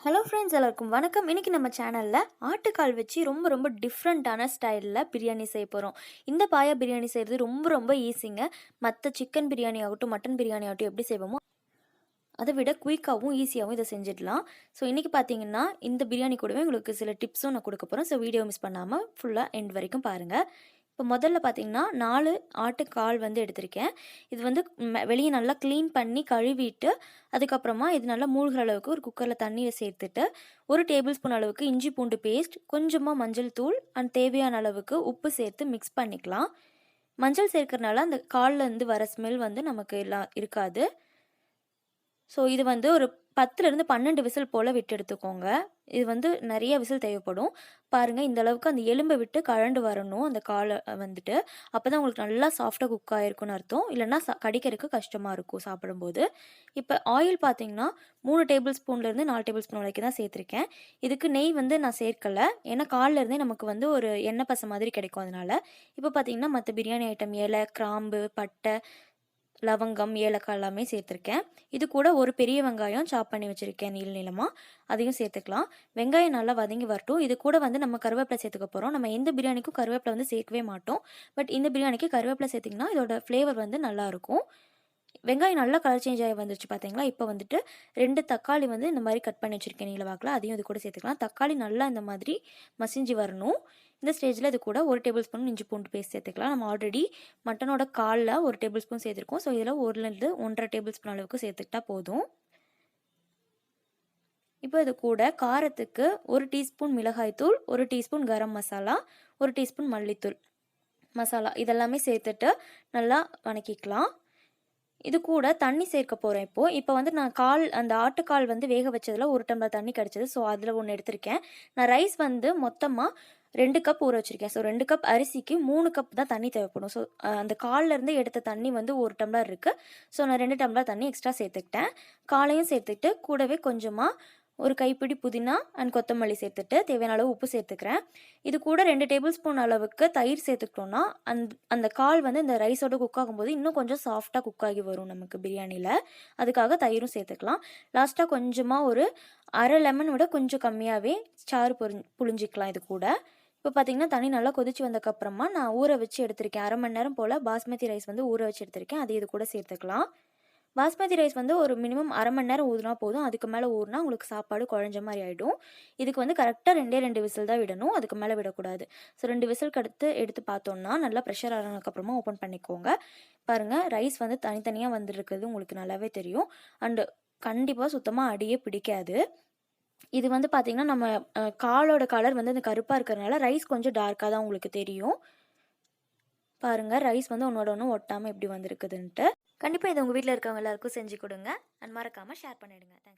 Hello friends, எல்லாருக்கும் வணக்கம். இன்றைக்கி நம்ம சேனலில் ஆட்டுக்கால் வச்சு ரொம்ப டிஃப்ரெண்ட்டான ஸ்டைலில் பிரியாணி செய்ய போகிறோம். இந்த பாயா பிரியாணி செய்கிறது ரொம்ப ஈஸிங்க. மற்ற சிக்கன் பிரியாணி ஆகட்டும், மட்டன் பிரியாணி ஆகட்டும் எப்படி செய்வோமோ அதை விட குயிக்காகவும் ஈஸியாகவும் இதை செஞ்சிடலாம். ஸோ இன்றைக்கி பார்த்தீங்கன்னா இந்த பிரியாணி கூடவே உங்களுக்கு சில டிப்ஸும் நான் கொடுக்க போகிறேன். ஸோ வீடியோ மிஸ் பண்ணாமல் ஃபுல்லாக எண்ட் வரைக்கும் பாருங்கள். இப்போ முதல்ல பார்த்தீங்கன்னா 4 ஆட்டுக்கால் எடுத்திருக்கேன். இது வெளியே நல்லா க்ளீன் பண்ணி கழுவிட்டு, அதுக்கப்புறமா இது நல்லா மூழ்கிற அளவுக்கு ஒரு குக்கரில் தண்ணியை சேர்த்துட்டு, 1 டேபிள் ஸ்பூன் அளவுக்கு இஞ்சி பூண்டு பேஸ்ட், கொஞ்சமாக மஞ்சள் தூள் அண்ட் தேவையான அளவுக்கு உப்பு சேர்த்து மிக்ஸ் பண்ணிக்கலாம். மஞ்சள் சேர்க்கறனால அந்த கால்லேருந்து வர ஸ்மெல் நமக்கு எல்லாம் இருக்காது. ஸோ இது ஒரு 10லேருந்து 12 விசில் போல் விட்டு எடுத்துக்கோங்க. இது நிறைய விசில் தேவைப்படும். பாருங்கள், இந்த அளவுக்கு அந்த எலும்பை விட்டு கழண்டு வரணும் அந்த காலை அப்போ தான் உங்களுக்கு நல்லா சாஃப்டாக குக் ஆகிருக்குன்னு அர்த்தம். இல்லைன்னா கடிக்கிறதுக்கு கஷ்டமாக இருக்கும் சாப்பிடும்போது. இப்போ ஆயில் பார்த்தீங்கன்னா 3 டேபிள் ஸ்பூன்லேருந்து 4 டேபிள் ஸ்பூன் வரைக்கும் தான் சேர்த்துருக்கேன். இதுக்கு நெய் நான் சேர்க்கலை, ஏன்னா காலிலேருந்தே நமக்கு ஒரு எண்ணெய் பசை மாதிரி கிடைக்கும். அதனால் இப்போ பார்த்தீங்கன்னா மற்ற பிரியாணி ஐட்டம் இலை, கிராம்பு, பட்டை, லவங்கம், ஏலக்காய் எல்லாமே சேர்த்துருக்கேன். இது கூட ஒரு பெரிய வெங்காயம் சாப் பண்ணி வச்சுருக்கேன் நீளமாக, அதையும் சேர்த்துக்கலாம். வெங்காயம் நல்லா வதங்கி வரட்டும். இது கூட நம்ம கருவேப்பிலை சேர்த்துக்க போகிறோம். நம்ம எந்த பிரியாணிக்கும் கருவேப்பிலை சேர்க்கவே மாட்டோம். பட் இந்த பிரியாணிக்கு கருவேப்பிலை சேர்த்திங்கன்னா இதோட ஃப்ளேவர் நல்லாயிருக்கும். வெங்காயம் நல்லா கலர் சேஞ்ச் ஆகி வந்துருச்சு பார்த்தீங்களா. இப்போ 2 தக்காளி இந்த மாதிரி கட் பண்ணி வச்சுருக்கேன் நீளவாக்கில், அதையும் இது கூட சேர்த்துக்கலாம். தக்காளி நல்லா இந்த மாதிரி மசிஞ்சு வரணும். இந்த ஸ்டேஜில் இது கூட 1 டேபிள் ஸ்பூன் இஞ்சி பூண்டு பேஸ்ட் சேர்த்துக்கலாம். நம்ம ஆல்ரெடி மட்டனோட காலில் 1 டேபிள் ஸ்பூன் சேர்த்துருக்கோம். ஸோ இதில் 1லேருந்து 1.5 டேபிள் ஸ்பூன் அளவுக்கு சேர்த்துக்கிட்டா போதும். இப்போ இது கூட காரத்துக்கு 1 டீஸ்பூன் மிளகாய்த்தூள், 1 டீஸ்பூன் கரம் மசாலா, 1 டீஸ்பூன் மல்லித்தூள் மசாலா இதெல்லாமே சேர்த்துட்டு நல்லா வணக்கிக்கலாம். இது கூட தண்ணி சேர்க்க போகிறேன். இப்போ நான் அந்த ஆட்டுக்கால் வேக வச்சதில் 1 டம்ளர் தண்ணி கிடச்சிது. ஸோ அதில் 1 எடுத்திருக்கேன். நான் ரைஸ் மொத்தமாக 2 கப் ஊற வச்சுருக்கேன். ஸோ 2 கப் அரிசிக்கு 3 கப் தான் தண்ணி தேவைப்படும். ஸோ அந்த கால்லேருந்து எடுத்த தண்ணி 1 டம்ளர் இருக்குது. ஸோ நான் 2 டம்ளர் தண்ணி எக்ஸ்ட்ரா சேர்த்துக்கிட்டேன். காலையும் சேர்த்துக்கிட்டு கூடவே கொஞ்சமாக ஒரு கைப்பிடி புதினா அண்ட் கொத்தமல்லி சேர்த்துட்டு தேவையான அளவு உப்பு சேர்த்துக்கிறேன். இது கூட 2 டேபிள் ஸ்பூன் அளவுக்கு தயிர் சேர்த்துக்கிட்டோன்னா அந்த கால் இந்த ரைஸோட குக் ஆகும்போது இன்னும் கொஞ்சம் சாஃப்டாக குக் ஆகி வரும் நமக்கு பிரியாணியில். அதுக்காக தயிரும் சேர்த்துக்கலாம். லாஸ்ட்டாக கொஞ்சமாக ஒரு அரை லெமன் விட கொஞ்சம் கம்மியாகவே சாறு புழிஞ்சிக்கலாம் இது கூட. இப்போ பார்த்தீங்கன்னா தண்ணி நல்லா கொதிச்சு வந்ததுக்கப்புறமா நான் ஊற வச்சு எடுத்திருக்கேன். அரை மணி நேரம் போல் பாஸ்மதி ரைஸ் ஊற வச்சு எடுத்திருக்கேன். அது இது கூட சேர்த்துக்கலாம். பாஸ்மதி ரைஸ் ஒரு மினிமம் அரை மணி நேரம் ஊறினா போதும். அதுக்கு மேலே ஊறினா உங்களுக்கு சாப்பாடு குழஞ்ச மாதிரி ஆகிடும். இதுக்கு கரெக்டாக 2 விசில் தான் விடணும், அதுக்கு மேலே விடக்கூடாது. ஸோ 2 விசிலுக்கு எடுத்து பார்த்தோன்னா நல்லா ப்ரெஷர் ஆனதுக்கப்புறமா ஓப்பன் பண்ணிக்கோங்க. பாருங்கள், ரைஸ் தனித்தனியாக வந்துருக்குது உங்களுக்கு நல்லாவே தெரியும். அண்டு கண்டிப்பாக சுத்தமாக அடியே பிடிக்காது. இது பார்த்தீங்கன்னா நம்ம காலோட கலர் இந்த கருப்பாக இருக்கிறதுனால ரைஸ் கொஞ்சம் டார்க்காக தான் உங்களுக்கு தெரியும். பாருங்கள், ரைஸ் ஒன்றோட ஒன்று ஒட்டாமல் எப்படி வந்திருக்குதுன்ட்டு. கண்டிப்பாக இதை உங்கள் வீட்டில் இருக்கவங்க எல்லாருக்கும் செஞ்சு கொடுங்க. அண்ட் மறக்காமல் ஷேர் பண்ணிவிடுங்க. தேங்க்ஸ்.